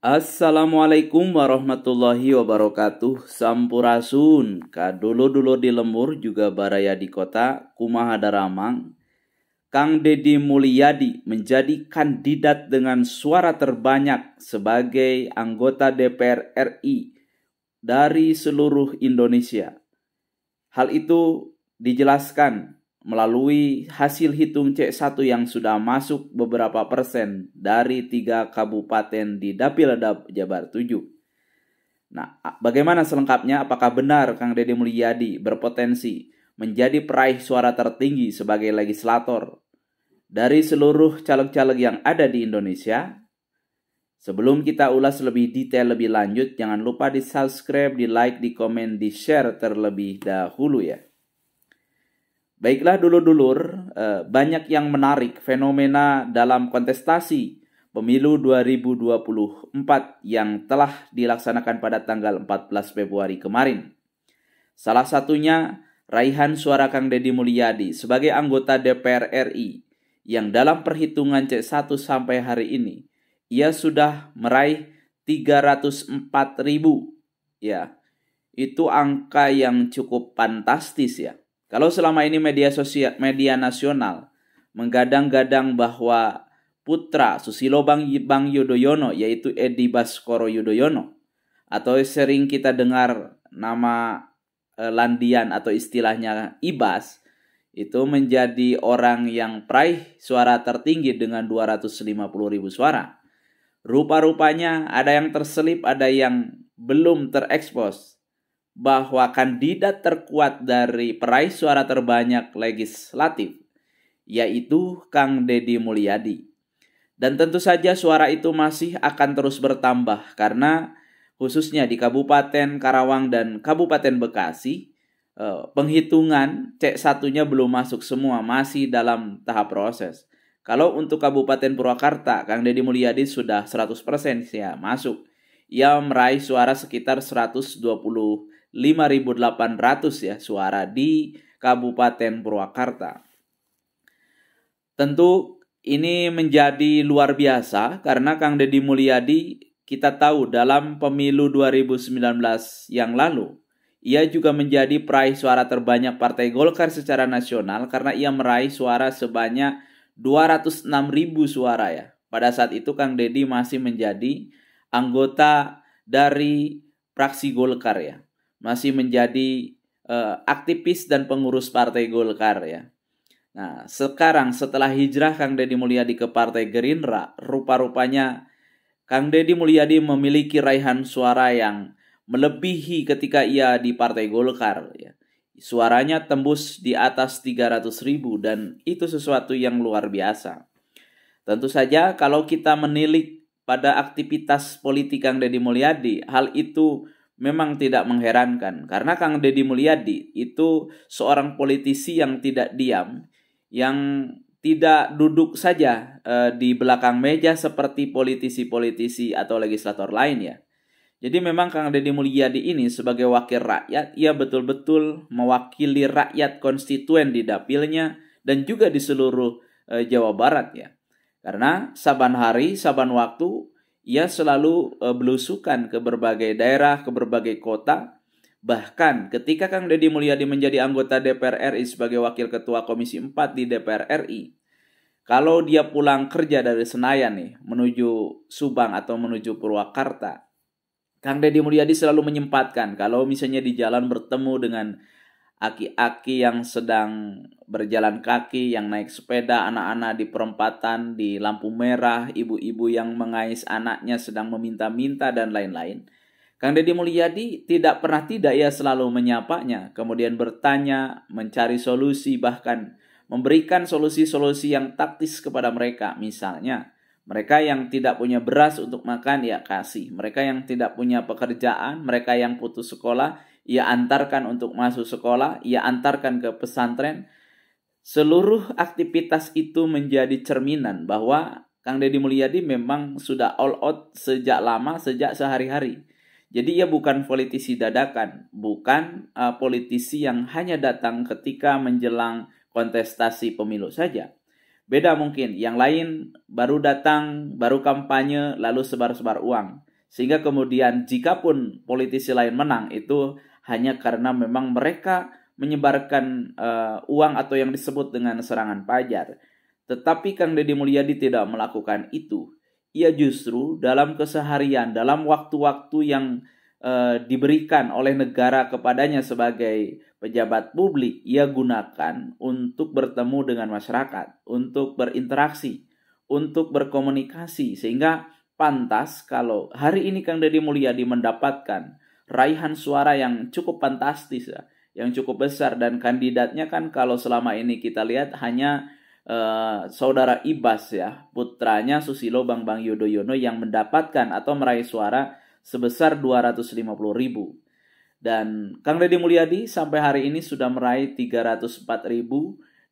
Assalamualaikum warahmatullahi wabarakatuh. Sampurasun, kadulu-dulu di lembur juga baraya di kota, kumaha daramang. Kang Deddy Mulyadi menjadi kandidat dengan suara terbanyak sebagai anggota DPR RI dari seluruh Indonesia. Hal itu dijelaskan melalui hasil hitung C1 yang sudah masuk beberapa persen dari 3 kabupaten di Dapil Jabar 7. Nah, bagaimana selengkapnya? Apakah benar Kang Deddy Mulyadi berpotensi menjadi peraih suara tertinggi sebagai legislator dari seluruh caleg-caleg yang ada di Indonesia? Sebelum kita ulas lebih detail lebih lanjut, jangan lupa di subscribe, di like, di komen, di share terlebih dahulu ya. Baiklah dulur-dulur, banyak yang menarik fenomena dalam kontestasi pemilu 2024 yang telah dilaksanakan pada tanggal 14 Februari kemarin. Salah satunya raihan suara Kang Deddy Mulyadi sebagai anggota DPR RI yang dalam perhitungan C1 sampai hari ini ia sudah meraih 304.000 ya. Itu angka yang cukup fantastis ya. Kalau selama ini media nasional menggadang-gadang bahwa putra Susilo Bambang Yudhoyono yaitu Edi Baskoro Yudhoyono atau sering kita dengar nama landian atau istilahnya Ibas itu menjadi orang yang peraih suara tertinggi dengan 250.000 suara. Rupa-rupanya ada yang terselip, ada yang belum terekspos bahwa kandidat terkuat dari peraih suara terbanyak legislatif yaitu Kang Deddy Mulyadi. Dan tentu saja suara itu masih akan terus bertambah karena khususnya di Kabupaten Karawang dan Kabupaten Bekasi penghitungan C1-nya belum masuk semua, masih dalam tahap proses. Kalau untuk Kabupaten Purwakarta, Kang Deddy Mulyadi sudah 100% ya masuk. Ia meraih suara sekitar 125.800 ya suara di Kabupaten Purwakarta. Tentu ini menjadi luar biasa karena Kang Deddy Mulyadi kita tahu dalam pemilu 2019 yang lalu ia juga menjadi peraih suara terbanyak Partai Golkar secara nasional karena ia meraih suara sebanyak 206.000 suara ya. Pada saat itu Kang Deddy masih menjadi anggota dari fraksi Golkar ya. Masih menjadi aktivis dan pengurus Partai Golkar ya. Nah, sekarang setelah hijrah Kang Deddy Mulyadi ke Partai Gerindra, rupa-rupanya Kang Deddy Mulyadi memiliki raihan suara yang melebihi ketika ia di Partai Golkar ya. Suaranya tembus di atas 300.000 dan itu sesuatu yang luar biasa. Tentu saja kalau kita menilik pada aktivitas politik Kang Deddy Mulyadi, hal itu memang tidak mengherankan. Karena Kang Deddy Mulyadi itu seorang politisi yang tidak diam, yang tidak duduk saja di belakang meja seperti politisi-politisi atau legislator lain ya. Jadi memang Kang Deddy Mulyadi ini sebagai wakil rakyat, ia betul-betul mewakili rakyat konstituen di dapilnya dan juga di seluruh Jawa Barat ya. Karena saban hari, saban waktu, ia selalu belusukan ke berbagai daerah, ke berbagai kota. Bahkan ketika Kang Deddy Mulyadi menjadi anggota DPR RI sebagai wakil ketua Komisi 4 di DPR RI, kalau dia pulang kerja dari Senayan nih, menuju Subang atau menuju Purwakarta, Kang Deddy Mulyadi selalu menyempatkan kalau misalnya di jalan bertemu dengan aki-aki yang sedang berjalan kaki, yang naik sepeda, anak-anak di perempatan, di lampu merah, ibu-ibu yang mengais anaknya sedang meminta-minta dan lain-lain. Kang Deddy Mulyadi tidak pernah tidak, ia selalu menyapanya, kemudian bertanya, mencari solusi, bahkan memberikan solusi-solusi yang taktis kepada mereka. Misalnya, mereka yang tidak punya beras untuk makan, ia kasih. Mereka yang tidak punya pekerjaan, mereka yang putus sekolah, ia antarkan untuk masuk sekolah, ia antarkan ke pesantren. Seluruh aktivitas itu menjadi cerminan bahwa Kang Deddy Mulyadi memang sudah all out sejak lama, sejak sehari-hari. Jadi ia bukan politisi dadakan, bukan politisi yang hanya datang ketika menjelang kontestasi pemilu saja. Beda mungkin, yang lain baru datang, baru kampanye, lalu sebar-sebar uang. Sehingga kemudian jikapun politisi lain menang itu hanya karena memang mereka menyebarkan uang atau yang disebut dengan serangan pajar. Tetapi Kang Deddy Mulyadi tidak melakukan itu. Ia justru dalam keseharian, dalam waktu-waktu yang diberikan oleh negara kepadanya sebagai pejabat publik, ia gunakan untuk bertemu dengan masyarakat, untuk berinteraksi, untuk berkomunikasi. Sehingga pantas kalau hari ini Kang Deddy Mulyadi mendapatkan raihan suara yang cukup fantastis ya, yang cukup besar, dan kandidatnya kan kalau selama ini kita lihat hanya saudara Ibas ya, putranya Susilo Bambang Yudhoyono yang mendapatkan atau meraih suara sebesar 250.000. Dan Kang Deddy Mulyadi sampai hari ini sudah meraih 304.000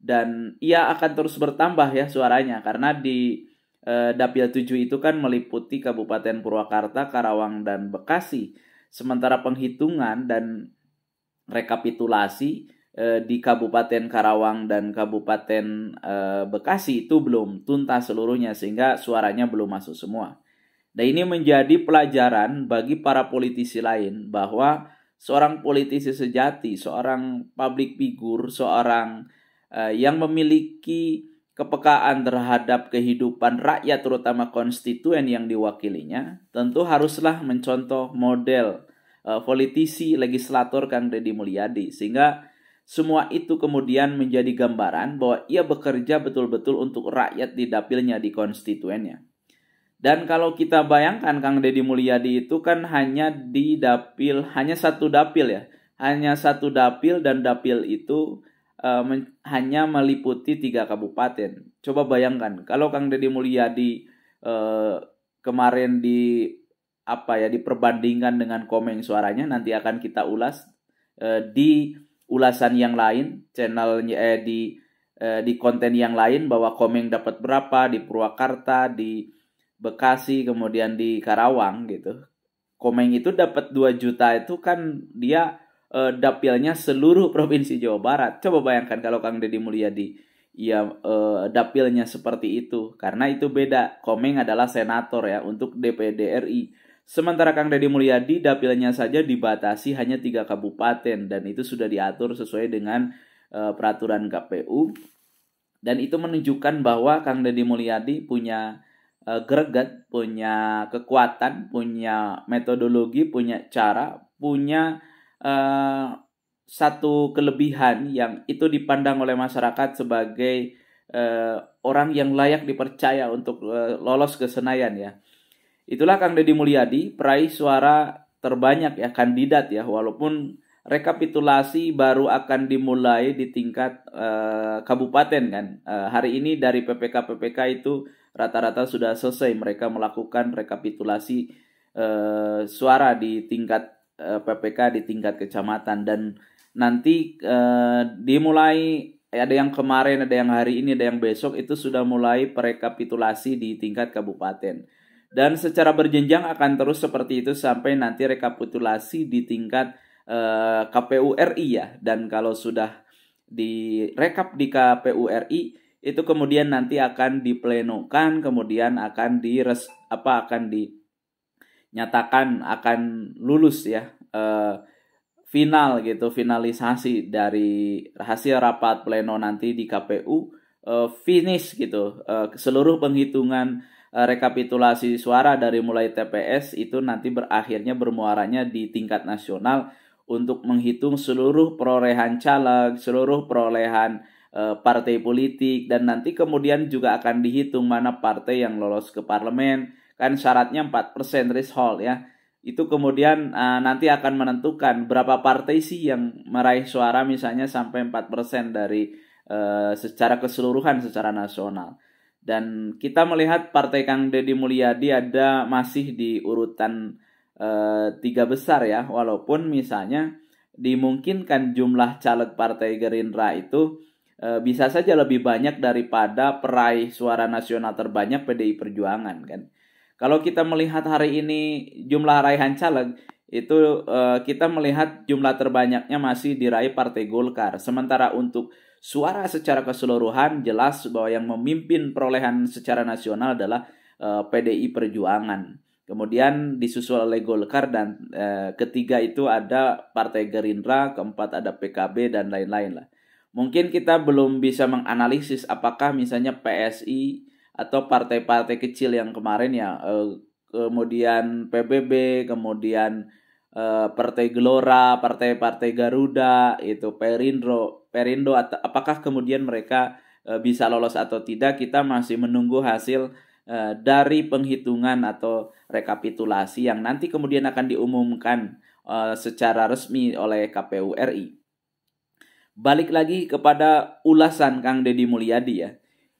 dan ia akan terus bertambah ya suaranya karena di Dapil 7 itu kan meliputi Kabupaten Purwakarta, Karawang, dan Bekasi. Sementara penghitungan dan rekapitulasi di Kabupaten Karawang dan Kabupaten Bekasi itu belum tuntas seluruhnya sehingga suaranya belum masuk semua. Dan ini menjadi pelajaran bagi para politisi lain bahwa seorang politisi sejati, seorang public figure, seorang yang memiliki kepekaan terhadap kehidupan rakyat terutama konstituen yang diwakilinya, tentu haruslah mencontoh model politisi legislator Kang Deddy Mulyadi, sehingga semua itu kemudian menjadi gambaran bahwa ia bekerja betul-betul untuk rakyat di dapilnya, di konstituennya. Dan kalau kita bayangkan Kang Deddy Mulyadi itu kan hanya di dapil, hanya satu dapil ya. Hanya satu dapil dan dapil itu hanya meliputi 3 kabupaten. Coba bayangkan kalau Kang Deddy Mulyadi kemarin diperbandingkan dengan Komeng suaranya, nanti akan kita ulas di ulasan yang lain, channelnya di konten yang lain bahwa Komeng dapat berapa di Purwakarta, di Bekasi, kemudian di Karawang gitu. Komeng itu dapat 2 juta itu kan dia dapilnya seluruh provinsi Jawa Barat. Coba bayangkan kalau Kang Deddy Mulyadi ya dapilnya seperti itu. Karena itu beda. Komeng adalah senator ya untuk DPD RI. Sementara Kang Deddy Mulyadi dapilnya saja dibatasi hanya 3 kabupaten dan itu sudah diatur sesuai dengan peraturan KPU. Dan itu menunjukkan bahwa Kang Deddy Mulyadi punya greget, punya kekuatan, punya metodologi, punya cara, punya satu kelebihan yang itu dipandang oleh masyarakat sebagai orang yang layak dipercaya untuk lolos ke Senayan ya. Itulah Kang Deddy Mulyadi, peraih suara terbanyak ya, kandidat ya, walaupun rekapitulasi baru akan dimulai di tingkat kabupaten kan. Hari ini dari PPK itu rata-rata sudah selesai mereka melakukan rekapitulasi suara di tingkat PPK di tingkat kecamatan, dan nanti dimulai ada yang kemarin, ada yang hari ini, ada yang besok itu sudah mulai perekapitulasi di tingkat kabupaten. Dan secara berjenjang akan terus seperti itu sampai nanti rekapitulasi di tingkat KPU RI ya. Dan kalau sudah direkap di KPU RI itu kemudian nanti akan diplenokan, kemudian akan dinyatakan akan lulus ya, final gitu, finalisasi dari hasil rapat pleno nanti di KPU, finish gitu, seluruh penghitungan rekapitulasi suara dari mulai TPS itu nanti berakhirnya bermuaranya di tingkat nasional untuk menghitung seluruh perolehan caleg, seluruh perolehan partai politik, dan nanti kemudian juga akan dihitung mana partai yang lolos ke parlemen. Kan syaratnya 4% threshold ya. Itu kemudian nanti akan menentukan berapa partai sih yang meraih suara misalnya sampai 4% dari secara keseluruhan secara nasional. Dan kita melihat partai Kang Deddy Mulyadi ada masih di urutan 3 besar ya, walaupun misalnya dimungkinkan jumlah caleg partai Gerindra itu bisa saja lebih banyak daripada peraih suara nasional terbanyak PDI Perjuangan kan. Kalau kita melihat hari ini jumlah raihan caleg itu kita melihat jumlah terbanyaknya masih diraih Partai Golkar. Sementara untuk suara secara keseluruhan jelas bahwa yang memimpin perolehan secara nasional adalah PDI Perjuangan. Kemudian disusul oleh Golkar dan ketiga itu ada Partai Gerindra, keempat ada PKB dan lain-lain lah. Mungkin kita belum bisa menganalisis apakah misalnya PSI atau partai-partai kecil yang kemarin ya, kemudian PBB, kemudian Partai Gelora, partai-partai Garuda, itu Perindo, apakah kemudian mereka bisa lolos atau tidak, kita masih menunggu hasil dari penghitungan atau rekapitulasi yang nanti kemudian akan diumumkan secara resmi oleh KPU RI. Balik lagi kepada ulasan Kang Deddy Mulyadi ya.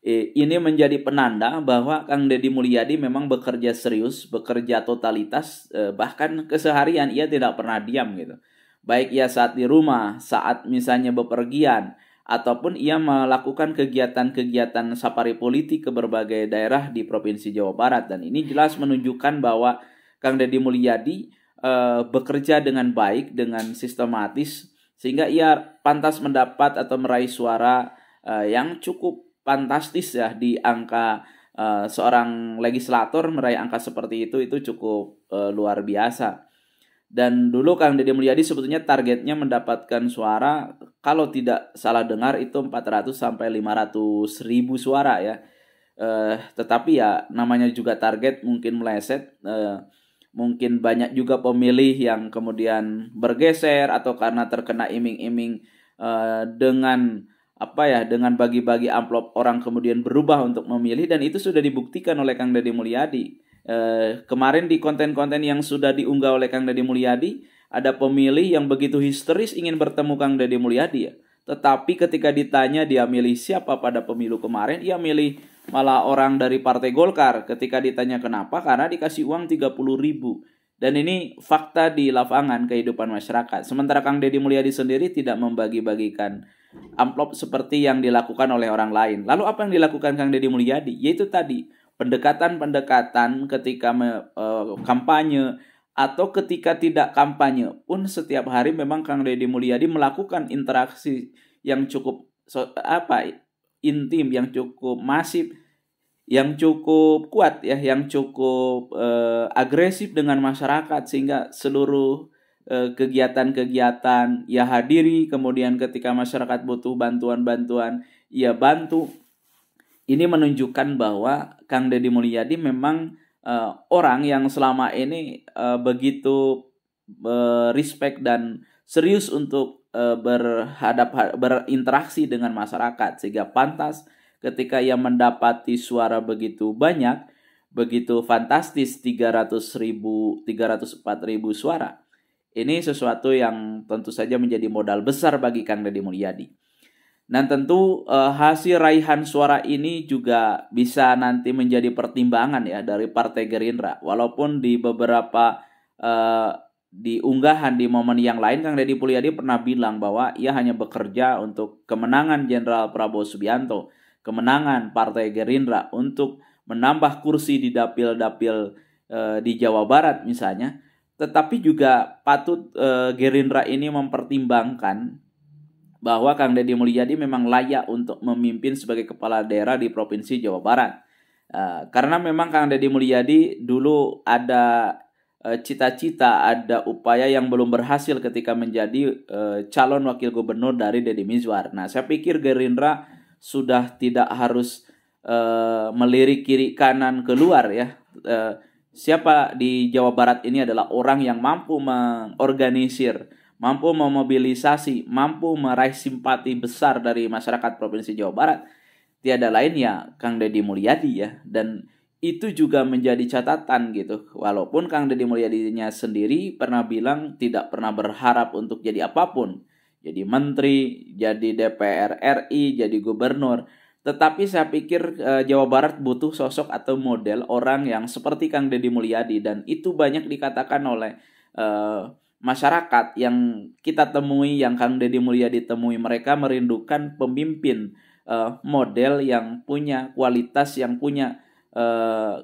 Ini menjadi penanda bahwa Kang Deddy Mulyadi memang bekerja serius, bekerja totalitas, bahkan keseharian ia tidak pernah diam gitu. Baik ia saat di rumah, saat misalnya bepergian, ataupun ia melakukan kegiatan-kegiatan safari politik ke berbagai daerah di Provinsi Jawa Barat. Dan ini jelas menunjukkan bahwa Kang Deddy Mulyadi bekerja dengan baik, dengan sistematis, sehingga ia pantas mendapat atau meraih suara yang cukup fantastis ya, di angka seorang legislator meraih angka seperti itu cukup luar biasa. Dan dulu Kang Deddy Mulyadi sebetulnya targetnya mendapatkan suara, kalau tidak salah dengar itu 400 sampai 500 ribu suara ya. Tetapi ya namanya juga target, mungkin meleset, mungkin banyak juga pemilih yang kemudian bergeser atau karena terkena iming-iming dengan dengan bagi-bagi amplop orang kemudian berubah untuk memilih, dan itu sudah dibuktikan oleh Kang Deddy Mulyadi. Kemarin di konten-konten yang sudah diunggah oleh Kang Deddy Mulyadi, ada pemilih yang begitu histeris ingin bertemu Kang Deddy Mulyadi ya. Tetapi ketika ditanya dia milih siapa pada pemilu kemarin, ia milih malah orang dari Partai Golkar. Ketika ditanya kenapa, karena dikasih uang 30 ribu. Dan ini fakta di lapangan kehidupan masyarakat. Sementara Kang Deddy Mulyadi sendiri tidak membagi-bagikan amplop seperti yang dilakukan oleh orang lain. Lalu apa yang dilakukan Kang Deddy Mulyadi? Yaitu tadi, pendekatan-pendekatan ketika kampanye atau ketika tidak kampanye pun setiap hari memang Kang Deddy Mulyadi melakukan interaksi yang cukup intim, yang cukup masif, yang cukup kuat ya, yang cukup agresif dengan masyarakat, sehingga seluruh kegiatan-kegiatan ia hadiri. Kemudian ketika masyarakat butuh bantuan-bantuan ia bantu. Ini menunjukkan bahwa Kang Deddy Mulyadi memang orang yang selama ini begitu respect dan serius untuk berinteraksi dengan masyarakat, sehingga pantas ketika ia mendapati suara begitu banyak, begitu fantastis, 304 ribu suara. Ini sesuatu yang tentu saja menjadi modal besar bagi Kang Deddy Mulyadi. Dan tentu hasil raihan suara ini juga bisa nanti menjadi pertimbangan ya dari Partai Gerindra. Walaupun di beberapa di unggahan di momen yang lain, Kang Deddy Mulyadi pernah bilang bahwa ia hanya bekerja untuk kemenangan Jenderal Prabowo Subianto, kemenangan Partai Gerindra untuk menambah kursi di dapil-dapil di Jawa Barat misalnya. Tetapi juga patut Gerindra ini mempertimbangkan bahwa Kang Deddy Mulyadi memang layak untuk memimpin sebagai kepala daerah di Provinsi Jawa Barat. Karena memang Kang Deddy Mulyadi dulu ada cita-cita, ada upaya yang belum berhasil ketika menjadi calon wakil gubernur dari Deddy Mizwar. Nah, saya pikir Gerindra sudah tidak harus melirik kiri kanan keluar ya. Siapa di Jawa Barat ini adalah orang yang mampu mengorganisir, mampu memobilisasi, mampu meraih simpati besar dari masyarakat Provinsi Jawa Barat. Tiada lain ya Kang Deddy Mulyadi ya. Dan itu juga menjadi catatan gitu. Walaupun Kang Deddy Mulyadinya sendiri pernah bilang tidak pernah berharap untuk jadi apapun. Jadi menteri, jadi DPR RI, jadi gubernur. Tetapi saya pikir Jawa Barat butuh sosok atau model orang yang seperti Kang Deddy Mulyadi. Dan itu banyak dikatakan oleh masyarakat yang kita temui, yang Kang Deddy Mulyadi temui. Mereka merindukan pemimpin model yang punya kualitas, yang punya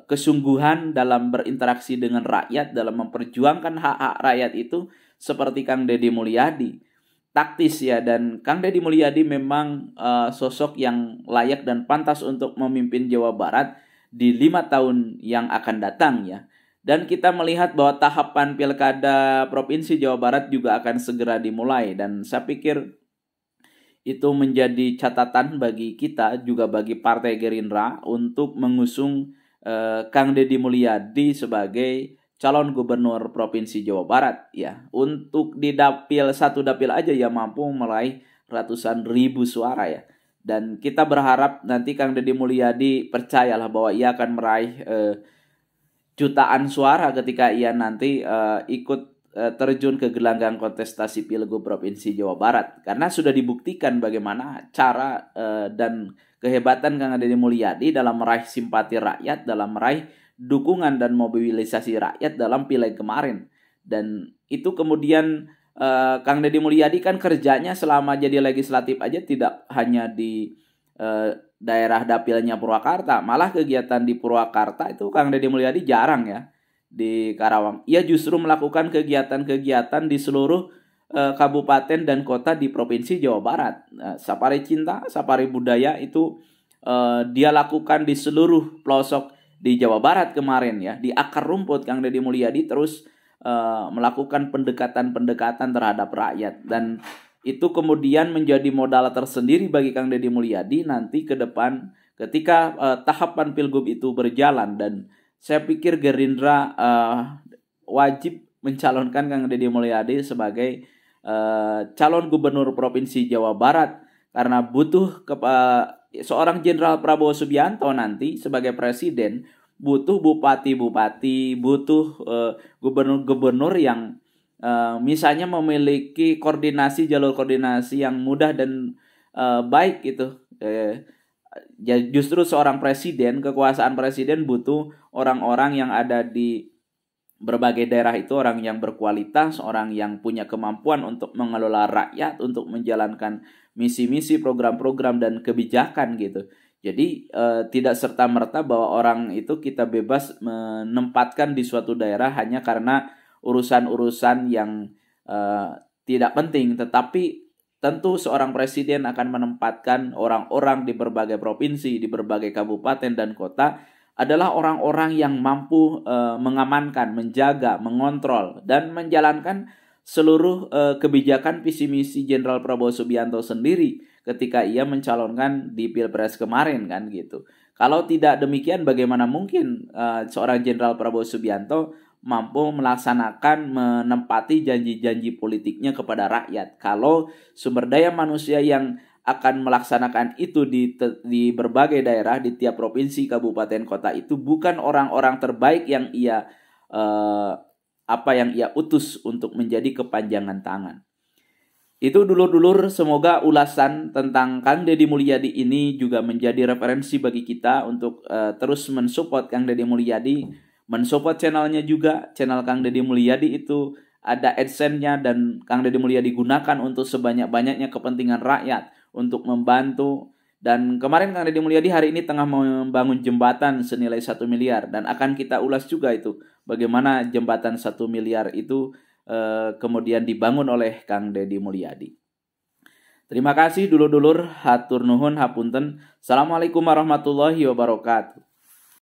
kesungguhan dalam berinteraksi dengan rakyat, dalam memperjuangkan hak-hak rakyat itu seperti Kang Deddy Mulyadi. Taktis ya, dan Kang Deddy Mulyadi memang sosok yang layak dan pantas untuk memimpin Jawa Barat di 5 tahun yang akan datang ya. Dan kita melihat bahwa tahapan Pilkada Provinsi Jawa Barat juga akan segera dimulai, dan saya pikir itu menjadi catatan bagi kita, juga bagi Partai Gerindra, untuk mengusung Kang Deddy Mulyadi sebagai calon gubernur Provinsi Jawa Barat ya. Untuk di satu dapil aja ya mampu meraih ratusan ribu suara ya. Dan kita berharap nanti Kang Deddy Mulyadi percayalah bahwa ia akan meraih jutaan suara ketika ia nanti ikut terjun ke gelanggang kontestasi Pilgub Provinsi Jawa Barat, karena sudah dibuktikan bagaimana cara dan kehebatan Kang Deddy Mulyadi dalam meraih simpati rakyat, dalam meraih dukungan dan mobilisasi rakyat dalam pileg kemarin. Dan itu kemudian Kang Deddy Mulyadi kan kerjanya selama jadi legislatif aja tidak hanya di daerah dapilnya Purwakarta, malah kegiatan di Purwakarta itu Kang Deddy Mulyadi jarang ya. Di Karawang, ia justru melakukan kegiatan-kegiatan di seluruh kabupaten dan kota di Provinsi Jawa Barat. Safari Cinta, Safari Budaya itu dia lakukan di seluruh pelosok di Jawa Barat kemarin ya. Di akar rumput Kang Deddy Mulyadi terus melakukan pendekatan-pendekatan terhadap rakyat, dan itu kemudian menjadi modal tersendiri bagi Kang Deddy Mulyadi nanti ke depan ketika tahapan Pilgub itu berjalan. Dan saya pikir Gerindra wajib mencalonkan Kang Deddy Mulyadi sebagai calon gubernur Provinsi Jawa Barat, karena butuh seorang Jenderal Prabowo Subianto nanti sebagai presiden, butuh bupati-bupati, butuh gubernur-gubernur yang misalnya memiliki jalur koordinasi yang mudah dan baik gitu. Ya justru seorang presiden, kekuasaan presiden butuh orang-orang yang ada di berbagai daerah itu, orang yang berkualitas, orang yang punya kemampuan untuk mengelola rakyat, untuk menjalankan misi-misi, program-program dan kebijakan gitu. Jadi tidak serta-merta bahwa orang itu kita bebas menempatkan di suatu daerah hanya karena urusan-urusan yang tidak penting, tetapi tentu seorang presiden akan menempatkan orang-orang di berbagai provinsi, di berbagai kabupaten dan kota adalah orang-orang yang mampu mengamankan, menjaga, mengontrol, dan menjalankan seluruh kebijakan visi misi Jenderal Prabowo Subianto sendiri ketika ia mencalonkan di Pilpres kemarin kan gitu. Kalau tidak demikian, bagaimana mungkin seorang Jenderal Prabowo Subianto mampu melaksanakan, menempati janji-janji politiknya kepada rakyat kalau sumber daya manusia yang akan melaksanakan itu di berbagai daerah, di tiap provinsi, kabupaten, kota itu bukan orang-orang terbaik yang ia utus untuk menjadi kepanjangan tangan. Itu dulur-dulur, semoga ulasan tentang Kang Deddy Mulyadi ini juga menjadi referensi bagi kita untuk terus mensupport Kang Deddy Mulyadi. Mensupport channelnya juga, channel Kang Deddy Mulyadi itu ada AdSense-nya, dan Kang Deddy Mulyadi gunakan untuk sebanyak-banyaknya kepentingan rakyat, untuk membantu. Dan kemarin Kang Deddy Mulyadi hari ini tengah membangun jembatan senilai 1 miliar, dan akan kita ulas juga itu bagaimana jembatan 1 miliar itu kemudian dibangun oleh Kang Deddy Mulyadi. Terima kasih dulur-dulur, hatur nuhun hapunten. Assalamualaikum warahmatullahi wabarakatuh.